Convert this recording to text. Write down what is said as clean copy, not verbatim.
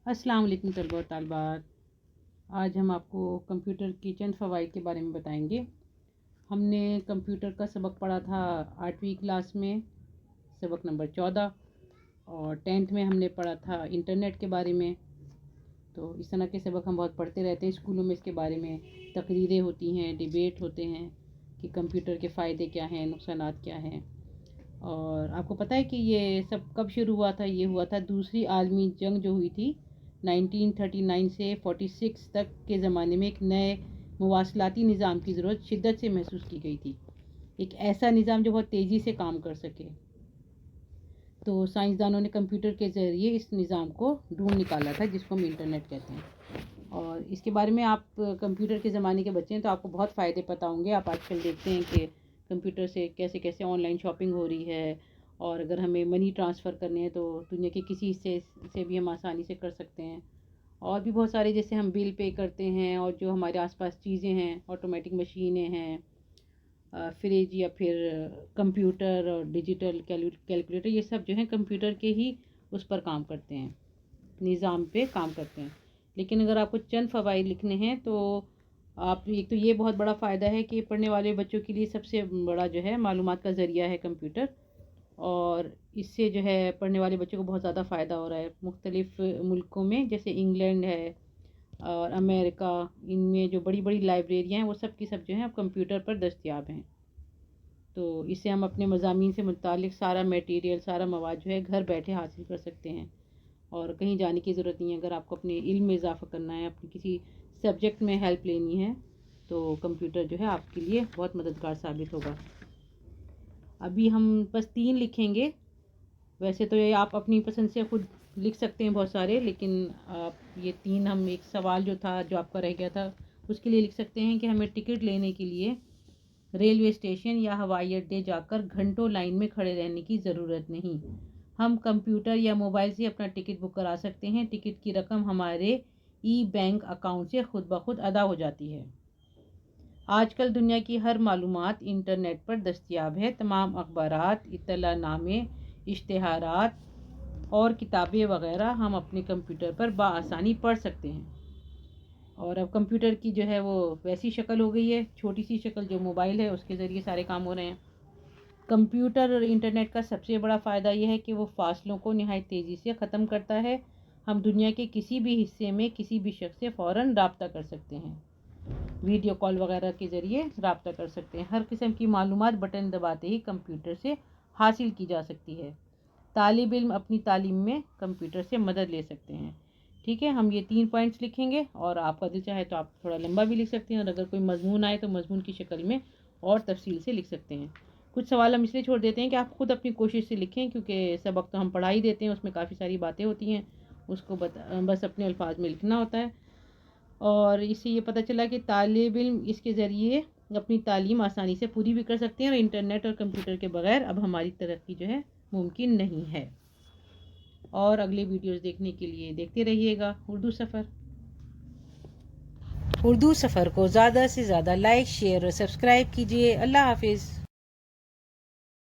अस्सलाम वालेकुम तलबा और तालबात। आज हम आपको कंप्यूटर की चंद फ़वाइद के बारे में बताएंगे। हमने कंप्यूटर का सबक पढ़ा था 8वीं क्लास में, सबक नंबर 14, और 10th में हमने पढ़ा था इंटरनेट के बारे में। तो इस तरह के सबक हम बहुत पढ़ते रहते हैं स्कूलों में। इसके बारे में तकरीरें होती हैं, डिबेट होते हैं कि कंप्यूटर के फ़ायदे क्या हैं, नुकसानात क्या हैं। और आपको पता है कि ये सब कब शुरू हुआ था? ये हुआ था दूसरी आलमी जंग जो हुई थी 1939 से 46 तक के ज़माने में। एक नए मवासलाती निज़ाम की ज़रूरत शिद्दत से महसूस की गई थी, एक ऐसा निज़ाम जो बहुत तेज़ी से काम कर सके। तो साइंसदानों ने कंप्यूटर के ज़रिए इस निज़ाम को ढूंढ निकाला था, जिसको हम इंटरनेट कहते हैं। और इसके बारे में आप कंप्यूटर के ज़माने के बच्चे हैं तो आपको बहुत फ़ायदे पता होंगे। आप आजकल देखते हैं कि कंप्यूटर से कैसे कैसे ऑनलाइन शॉपिंग हो रही है, और अगर हमें मनी ट्रांसफ़र करने हैं तो दुनिया के किसी हिस्से से भी हम आसानी से कर सकते हैं। और भी बहुत सारे, जैसे हम बिल पे करते हैं, और जो हमारे आसपास चीज़ें हैं, ऑटोमेटिक मशीनें हैं, फ्रिज या फिर कंप्यूटर और डिजिटल कैलकुलेटर, ये सब जो है कंप्यूटर के ही उस पर काम करते हैं, निज़ाम पे काम करते हैं। लेकिन अगर आपको चंद फ़वाइद लिखने हैं तो आप, एक तो ये बहुत बड़ा फ़ायदा है कि पढ़ने वाले बच्चों के लिए सबसे बड़ा जो है मालूमात का ज़रिया है कंप्यूटर। और इससे जो है पढ़ने वाले बच्चों को बहुत ज़्यादा फ़ायदा हो रहा है। मुख्तलिफ़ मुल्कों में, जैसे इंग्लैंड है और अमेरिका, इनमें जो बड़ी बड़ी लाइब्रेरियाँ हैं वो सब की सब जो हैं अब कंप्यूटर पर दस्तयाब हैं। तो इससे हम अपने मज़ामीन से मुतालिक सारा मटेरियल, सारा मवाद जो है घर बैठे हासिल कर सकते हैं, और कहीं जाने की ज़रूरत नहीं है। अगर आपको अपने इल्म में इजाफ़ा करना है, अपनी किसी सब्जेक्ट में हेल्प लेनी है, तो कंप्यूटर जो है आपके लिए बहुत मददगार साबित होगा। अभी हम बस 3 लिखेंगे। वैसे तो ये आप अपनी पसंद से खुद लिख सकते हैं बहुत सारे, लेकिन आप ये 3, हम एक सवाल जो था, जो आपका रह गया था, उसके लिए लिख सकते हैं कि हमें टिकट लेने के लिए रेलवे स्टेशन या हवाई अड्डे जाकर घंटों लाइन में खड़े रहने की ज़रूरत नहीं। हम कंप्यूटर या मोबाइल से अपना टिकट बुक करा सकते हैं। टिकट की रकम हमारे ई बैंक अकाउंट से खुद ब खुद अदा हो जाती है। आजकल दुनिया की हर मालूमात इंटरनेट पर दस्तयाब है। तमाम अखबारात, इत्तलानामे, इश्तिहारात और किताबें वगैरह हम अपने कंप्यूटर पर बआसानी पढ़ सकते हैं। और अब कंप्यूटर की जो है वो वैसी शक्ल हो गई है, छोटी सी शक्ल, जो मोबाइल है उसके ज़रिए सारे काम हो रहे हैं। कंप्यूटर और इंटरनेट का सबसे बड़ा फ़ायदा यह है कि वो फ़ासलों को नहायत तेज़ी से ख़त्म करता है। हम दुनिया के किसी भी हिस्से में किसी भी शख्स से फ़ौरन रब्ता कर सकते हैं, वीडियो कॉल वगैरह के ज़रिए रब्ता कर सकते हैं। हर किस्म की मालूमात बटन दबाते ही कंप्यूटर से हासिल की जा सकती है। तालिब इल्म अपनी तालीम में कंप्यूटर से मदद ले सकते हैं। ठीक है, हम ये 3 पॉइंट्स लिखेंगे, और आपका दिल चाहे तो आप थोड़ा लंबा भी लिख सकते हैं, और अगर कोई मजमून आए तो मजमून की शक्ल में और तफसील से लिख सकते हैं। कुछ सवाल हम इसलिए छोड़ देते हैं कि आप खुद अपनी कोशिश से लिखें, क्योंकि सबक तो हम पढ़ा ही देते हैं, उसमें काफ़ी सारी बातें होती हैं, उसको बस अपने अल्फाज में लिखना होता है। और इससे ये पता चला कि तालिब इल्म इसके ज़रिए अपनी तालीम आसानी से पूरी भी कर सकते हैं, और इंटरनेट और कंप्यूटर के बगैर अब हमारी तरक्की जो है मुमकिन नहीं है। और अगले वीडियोस देखने के लिए देखते रहिएगा उर्दू सफ़र। उर्दू सफ़र को ज़्यादा से ज़्यादा लाइक, शेयर और सब्सक्राइब कीजिए। अल्लाह हाफिज़।